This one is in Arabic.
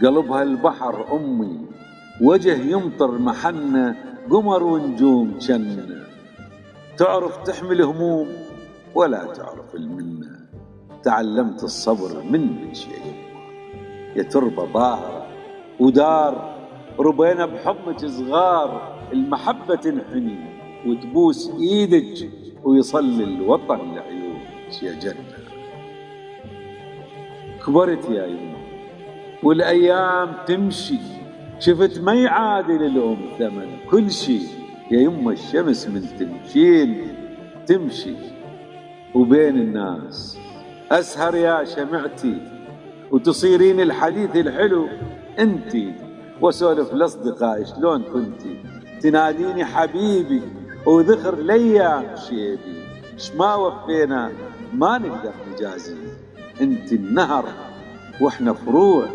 قلبها البحر أمي، وجه يمطر محنة، قمر ونجوم جنة. تعرف تحمل هموم ولا تعرف المنة، تعلمت الصبر منك يا يمه. يا تربة باهرة ودار ربينا بحضنك صغار، المحبة تنحني وتبوس ايدك، ويصلي الوطن لعيونك يا جنة. كبرت يا يمه والايام تمشي، شفت ما يعادل الام ثمن كل شي. يا يمه الشمس من تمشين تمشي، وبين الناس اسهر يا شمعتي، وتصيرين الحديث الحلو انتي، واسولف لاصدقائي شلون كنتي، تناديني حبيبي وذخر ليام شيبي. ما وفينا ما نقدر نجازي، انت النهر واحنا فروع